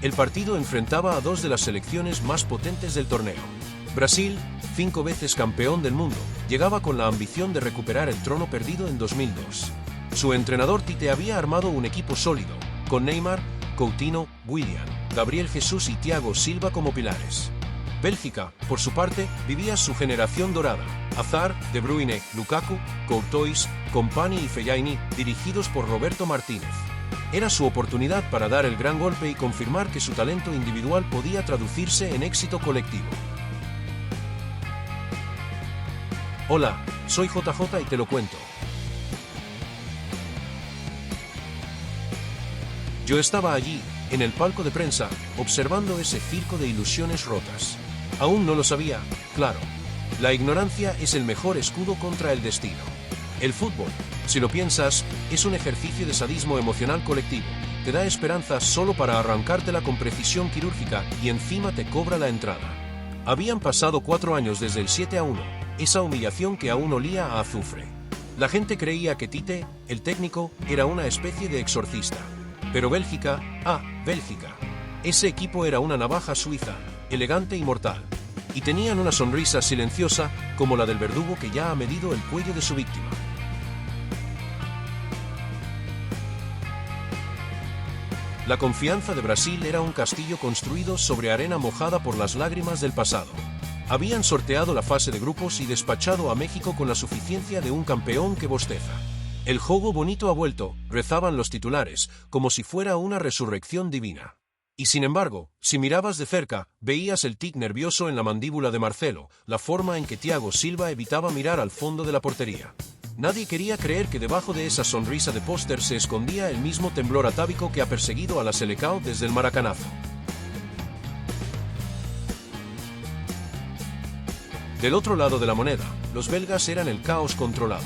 El partido enfrentaba a dos de las selecciones más potentes del torneo. Brasil, 5 veces campeón del mundo, llegaba con la ambición de recuperar el trono perdido en 2002. Su entrenador Tite había armado un equipo sólido, con Neymar, Coutinho, Willian, Gabriel Jesús y Thiago Silva como pilares. Bélgica, por su parte, vivía su generación dorada. Hazard, De Bruyne, Lukaku, Courtois, Kompany y Fellaini, dirigidos por Roberto Martínez. Era su oportunidad para dar el gran golpe y confirmar que su talento individual podía traducirse en éxito colectivo. Hola, soy JJ y te lo cuento. Yo estaba allí, en el palco de prensa, observando ese circo de ilusiones rotas. Aún no lo sabía, claro. La ignorancia es el mejor escudo contra el destino. El fútbol, si lo piensas, es un ejercicio de sadismo emocional colectivo. Te da esperanzas solo para arrancártela con precisión quirúrgica y encima te cobra la entrada. Habían pasado 4 años desde el 7-1, esa humillación que aún olía a azufre. La gente creía que Tite, el técnico, era una especie de exorcista. Pero Bélgica, Bélgica. Ese equipo era una navaja suiza, elegante y mortal. Y tenían una sonrisa silenciosa, como la del verdugo que ya ha medido el cuello de su víctima. La confianza de Brasil era un castillo construido sobre arena mojada por las lágrimas del pasado. Habían sorteado la fase de grupos y despachado a México con la suficiencia de un campeón que bosteza. El juego bonito ha vuelto, rezaban los titulares, como si fuera una resurrección divina. Y sin embargo, si mirabas de cerca, veías el tic nervioso en la mandíbula de Marcelo, la forma en que Thiago Silva evitaba mirar al fondo de la portería. Nadie quería creer que debajo de esa sonrisa de póster se escondía el mismo temblor atávico que ha perseguido a la Selecao desde el maracanazo. Del otro lado de la moneda, los belgas eran el caos controlado.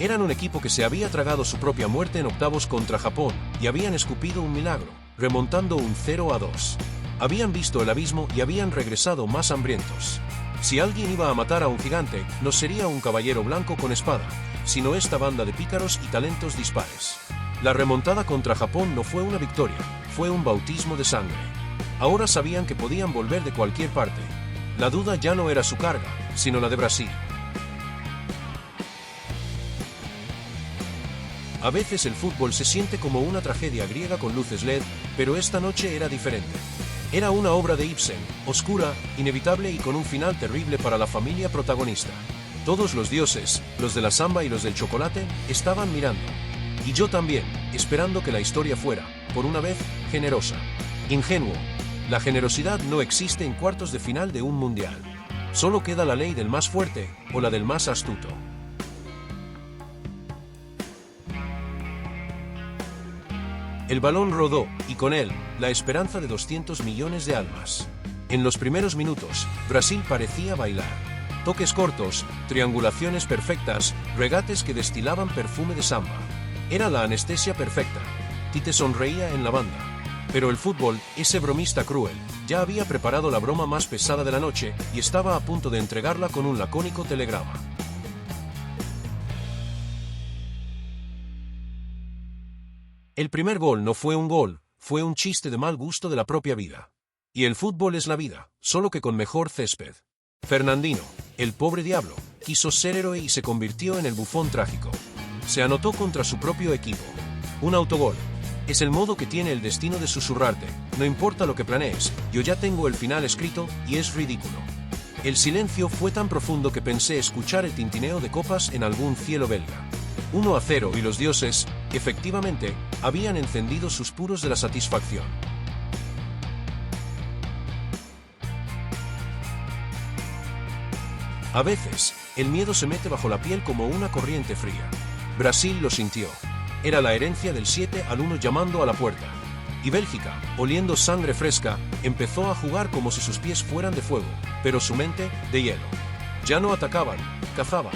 Eran un equipo que se había tragado su propia muerte en octavos contra Japón y habían escupido un milagro, remontando un 0-2. Habían visto el abismo y habían regresado más hambrientos. Si alguien iba a matar a un gigante, no sería un caballero blanco con espada, sino esta banda de pícaros y talentos dispares. La remontada contra Japón no fue una victoria, fue un bautismo de sangre. Ahora sabían que podían volver de cualquier parte. La duda ya no era su carga, sino la de Brasil. A veces el fútbol se siente como una tragedia griega con luces LED, pero esta noche era diferente. Era una obra de Ibsen, oscura, inevitable y con un final terrible para la familia protagonista. Todos los dioses, los de la samba y los del chocolate, estaban mirando. Y yo también, esperando que la historia fuera, por una vez, generosa. Ingenuo. La generosidad no existe en cuartos de final de un mundial. Solo queda la ley del más fuerte o la del más astuto. El balón rodó, y con él, la esperanza de 200 millones de almas. En los primeros minutos, Brasil parecía bailar. Toques cortos, triangulaciones perfectas, regates que destilaban perfume de samba. Era la anestesia perfecta. Tite sonreía en la banda. Pero el fútbol, ese bromista cruel, ya había preparado la broma más pesada de la noche y estaba a punto de entregarla con un lacónico telegrama. El primer gol no fue un gol, fue un chiste de mal gusto de la propia vida. Y el fútbol es la vida, solo que con mejor césped. Fernandinho, el pobre diablo, quiso ser héroe y se convirtió en el bufón trágico. Se anotó contra su propio equipo. Un autogol. Es el modo que tiene el destino de susurrarte, no importa lo que planees, yo ya tengo el final escrito, y es ridículo. El silencio fue tan profundo que pensé escuchar el tintineo de copas en algún cielo belga. 1-0 y los dioses, efectivamente, habían encendido sus puros de la satisfacción. A veces, el miedo se mete bajo la piel como una corriente fría. Brasil lo sintió. Era la herencia del 7-1 llamando a la puerta. Y Bélgica, oliendo sangre fresca, empezó a jugar como si sus pies fueran de fuego, pero su mente, de hielo. Ya no atacaban, cazaban.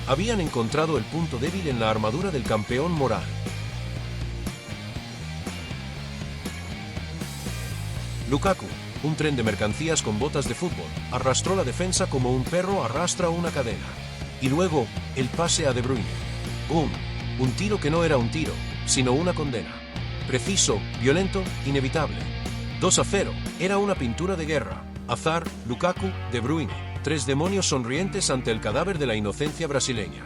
Habían encontrado el punto débil en la armadura del campeón moral. Lukaku, un tren de mercancías con botas de fútbol, arrastró la defensa como un perro arrastra una cadena. Y luego, el pase a De Bruyne. ¡Bum! Un tiro que no era un tiro, sino una condena. Preciso, violento, inevitable. 2-0, era una pintura de guerra. Hazard, Lukaku, De Bruyne, 3 demonios sonrientes ante el cadáver de la inocencia brasileña.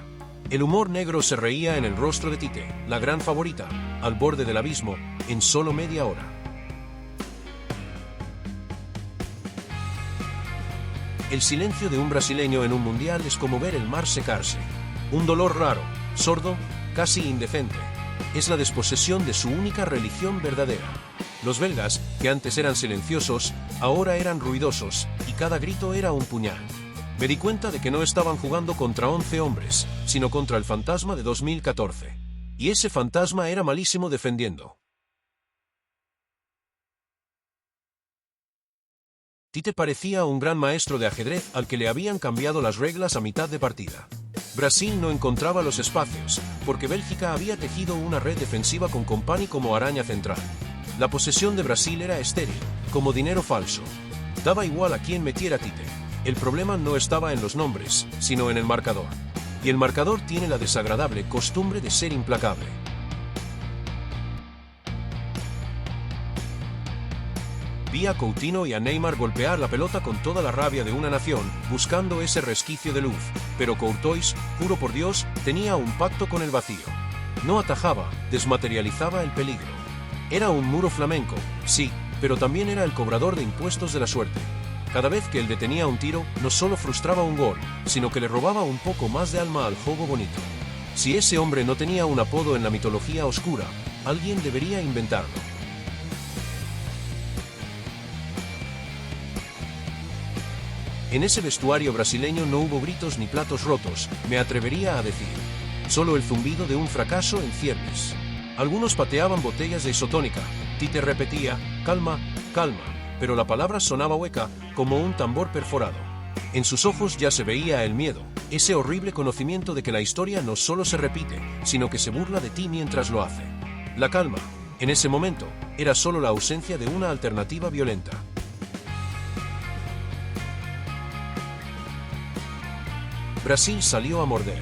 El humor negro se reía en el rostro de Tite, la gran favorita, al borde del abismo, en solo media hora. El silencio de un brasileño en un mundial es como ver el mar secarse. Un dolor raro, sordo, casi indecente. Es la desposesión de su única religión verdadera. Los belgas, que antes eran silenciosos, ahora eran ruidosos, y cada grito era un puñal. Me di cuenta de que no estaban jugando contra 11 hombres, sino contra el fantasma de 2014. Y ese fantasma era malísimo defendiendo. Tite parecía un gran maestro de ajedrez al que le habían cambiado las reglas a mitad de partida. Brasil no encontraba los espacios, porque Bélgica había tejido una red defensiva con Company como araña central. La posesión de Brasil era estéril, como dinero falso. Daba igual a quién metiera Tite. El problema no estaba en los nombres, sino en el marcador. Y el marcador tiene la desagradable costumbre de ser implacable. Vi a Coutinho y a Neymar golpear la pelota con toda la rabia de una nación, buscando ese resquicio de luz, pero Courtois, juro por Dios, tenía un pacto con el vacío. No atajaba, desmaterializaba el peligro. Era un muro flamenco, sí, pero también era el cobrador de impuestos de la suerte. Cada vez que él detenía un tiro, no solo frustraba un gol, sino que le robaba un poco más de alma al juego bonito. Si ese hombre no tenía un apodo en la mitología oscura, alguien debería inventarlo. En ese vestuario brasileño no hubo gritos ni platos rotos, me atrevería a decir. Solo el zumbido de un fracaso en ciernes. Algunos pateaban botellas de isotónica. Tite repetía, calma, calma, pero la palabra sonaba hueca, como un tambor perforado. En sus ojos ya se veía el miedo, ese horrible conocimiento de que la historia no solo se repite, sino que se burla de ti mientras lo hace. La calma, en ese momento, era solo la ausencia de una alternativa violenta. Brasil salió a morder.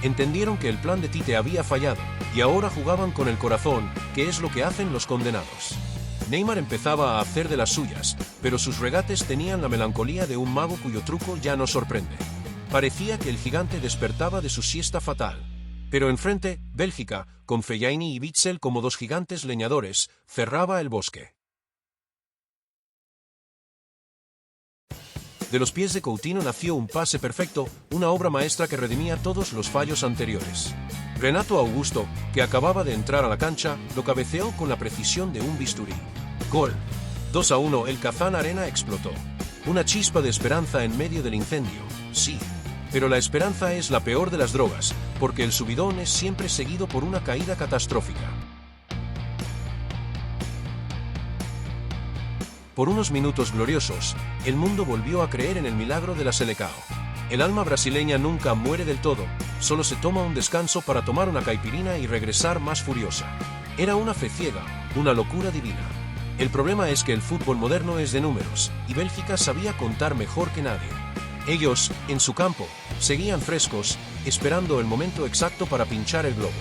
Entendieron que el plan de Tite había fallado, y ahora jugaban con el corazón, que es lo que hacen los condenados. Neymar empezaba a hacer de las suyas, pero sus regates tenían la melancolía de un mago cuyo truco ya no sorprende. Parecía que el gigante despertaba de su siesta fatal. Pero enfrente, Bélgica, con Fellaini y Witsel como dos gigantes leñadores, cerraba el bosque. De los pies de Coutinho nació un pase perfecto, una obra maestra que redimía todos los fallos anteriores. Renato Augusto, que acababa de entrar a la cancha, lo cabeceó con la precisión de un bisturí. Gol. 2-1, el Kazán Arena explotó. Una chispa de esperanza en medio del incendio, sí. Pero la esperanza es la peor de las drogas, porque el subidón es siempre seguido por una caída catastrófica. Por unos minutos gloriosos, el mundo volvió a creer en el milagro de la Selecao. El alma brasileña nunca muere del todo, solo se toma un descanso para tomar una caipirina y regresar más furiosa. Era una fe ciega, una locura divina. El problema es que el fútbol moderno es de números, y Bélgica sabía contar mejor que nadie. Ellos, en su campo, seguían frescos, esperando el momento exacto para pinchar el globo.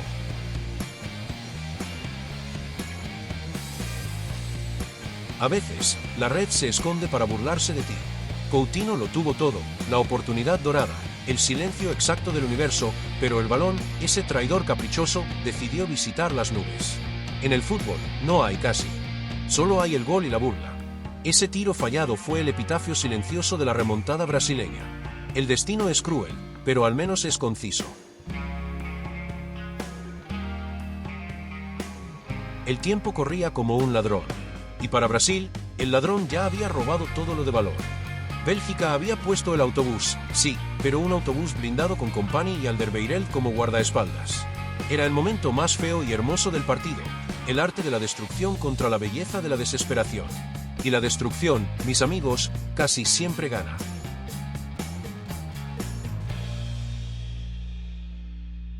A veces, la red se esconde para burlarse de ti. Coutinho lo tuvo todo, la oportunidad dorada, el silencio exacto del universo, pero el balón, ese traidor caprichoso, decidió visitar las nubes. En el fútbol, no hay casi. Solo hay el gol y la burla. Ese tiro fallado fue el epitafio silencioso de la remontada brasileña. El destino es cruel, pero al menos es conciso. El tiempo corría como un ladrón. Y para Brasil, el ladrón ya había robado todo lo de valor. Bélgica había puesto el autobús, sí, pero un autobús blindado con Company y Alderweireld como guardaespaldas. Era el momento más feo y hermoso del partido, el arte de la destrucción contra la belleza de la desesperación. Y la destrucción, mis amigos, casi siempre gana.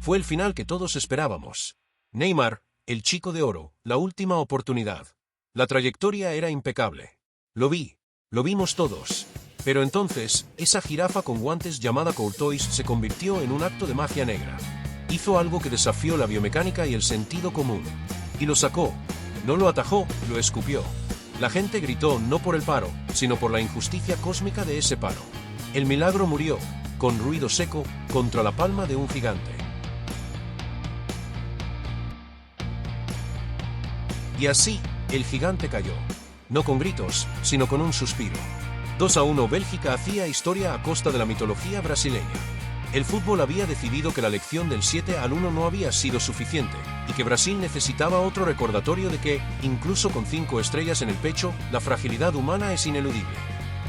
Fue el final que todos esperábamos. Neymar, el chico de oro, la última oportunidad. La trayectoria era impecable. Lo vimos todos. Pero entonces, esa jirafa con guantes llamada Courtois se convirtió en un acto de magia negra. Hizo algo que desafió la biomecánica y el sentido común. Y lo sacó. No lo atajó, lo escupió. La gente gritó no por el paro, sino por la injusticia cósmica de ese paro. El milagro murió, con ruido seco, contra la palma de un gigante. Y así, el gigante cayó. No con gritos, sino con un suspiro. 2-1 Bélgica hacía historia a costa de la mitología brasileña. El fútbol había decidido que la lección del 7-1 no había sido suficiente, y que Brasil necesitaba otro recordatorio de que, incluso con 5 estrellas en el pecho, la fragilidad humana es ineludible.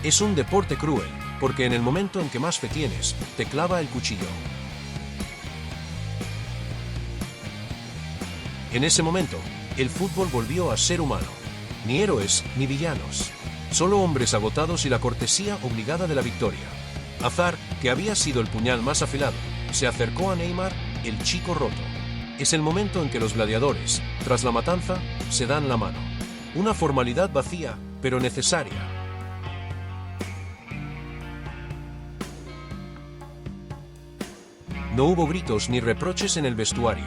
Es un deporte cruel, porque en el momento en que más fe tienes, te clava el cuchillo. En ese momento, el fútbol volvió a ser humano. Ni héroes, ni villanos. Solo hombres agotados y la cortesía obligada de la victoria. Hazard, que había sido el puñal más afilado, se acercó a Neymar, el chico roto. Es el momento en que los gladiadores, tras la matanza, se dan la mano. Una formalidad vacía, pero necesaria. No hubo gritos ni reproches en el vestuario.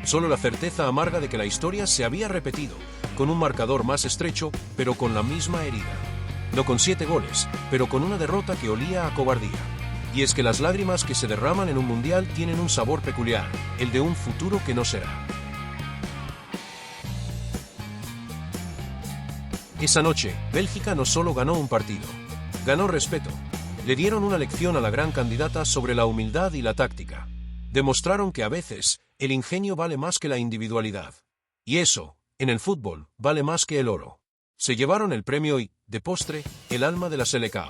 Solo la certeza amarga de que la historia se había repetido, con un marcador más estrecho, pero con la misma herida. No con 7 goles, pero con una derrota que olía a cobardía. Y es que las lágrimas que se derraman en un mundial tienen un sabor peculiar, el de un futuro que no será. Esa noche, Bélgica no solo ganó un partido, ganó respeto. Le dieron una lección a la gran candidata sobre la humildad y la táctica. Demostraron que a veces, el ingenio vale más que la individualidad. Y eso, en el fútbol, vale más que el oro. Se llevaron el premio y, de postre, el alma de la Selecao.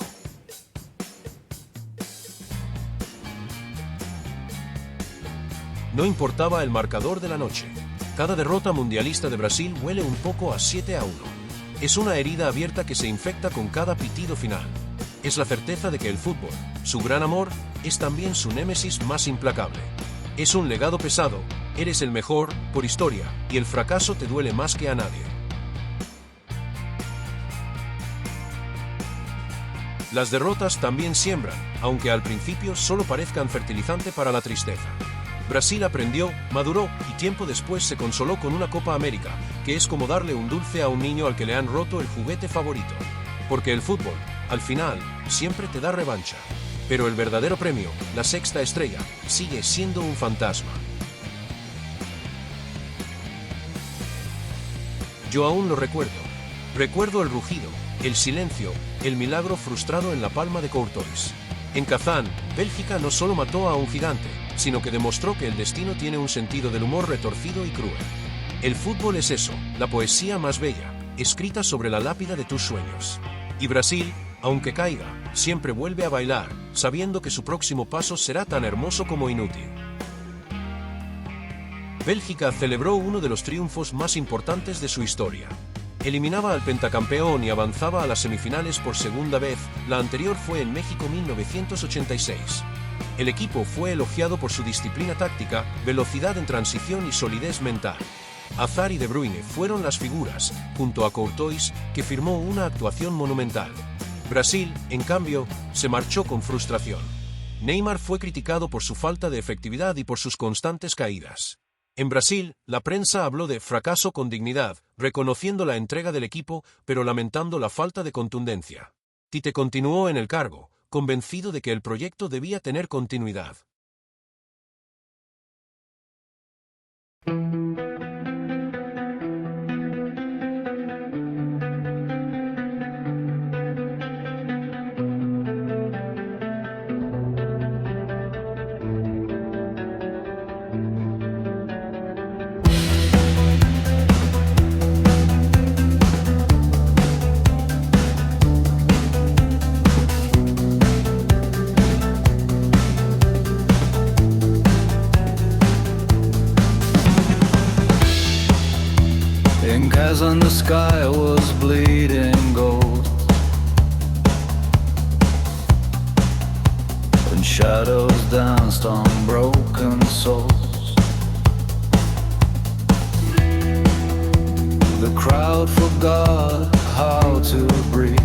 No importaba el marcador de la noche. Cada derrota mundialista de Brasil huele un poco a 7-1. Es una herida abierta que se infecta con cada pitido final. Es la certeza de que el fútbol, su gran amor, es también su némesis más implacable. Es un legado pesado, eres el mejor, por historia, y el fracaso te duele más que a nadie. Las derrotas también siembran, aunque al principio solo parezcan fertilizante para la tristeza. Brasil aprendió, maduró y tiempo después se consoló con una Copa América, que es como darle un dulce a un niño al que le han roto el juguete favorito. Porque el fútbol, al final, siempre te da revancha. Pero el verdadero premio, la sexta estrella, sigue siendo un fantasma. Yo aún lo recuerdo. Recuerdo el rugido, el silencio, el milagro frustrado en la palma de Courtois. En Kazán, Bélgica no solo mató a un gigante, sino que demostró que el destino tiene un sentido del humor retorcido y cruel. El fútbol es eso, la poesía más bella, escrita sobre la lápida de tus sueños. Y Brasil, aunque caiga, siempre vuelve a bailar, sabiendo que su próximo paso será tan hermoso como inútil. Bélgica celebró uno de los triunfos más importantes de su historia. Eliminaba al pentacampeón y avanzaba a las semifinales por segunda vez, la anterior fue en México 1986. El equipo fue elogiado por su disciplina táctica, velocidad en transición y solidez mental. Hazard y De Bruyne fueron las figuras, junto a Courtois, que firmó una actuación monumental. Brasil, en cambio, se marchó con frustración. Neymar fue criticado por su falta de efectividad y por sus constantes caídas. En Brasil, la prensa habló de fracaso con dignidad, reconociendo la entrega del equipo, pero lamentando la falta de contundencia. Tite continuó en el cargo, convencido de que el proyecto debía tener continuidad. In Kazan the sky was bleeding gold, and shadows danced on broken souls. The crowd forgot how to breathe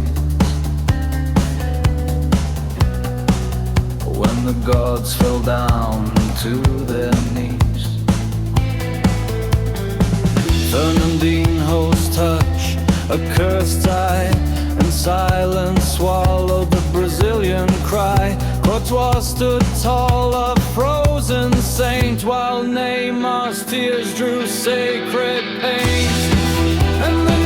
when the gods fell down to their knees. Fernandinho's touch a cursed eye, and silence swallowed the Brazilian cry. Courtois stood tall, a frozen saint, while Neymar's tears drew sacred paint. And the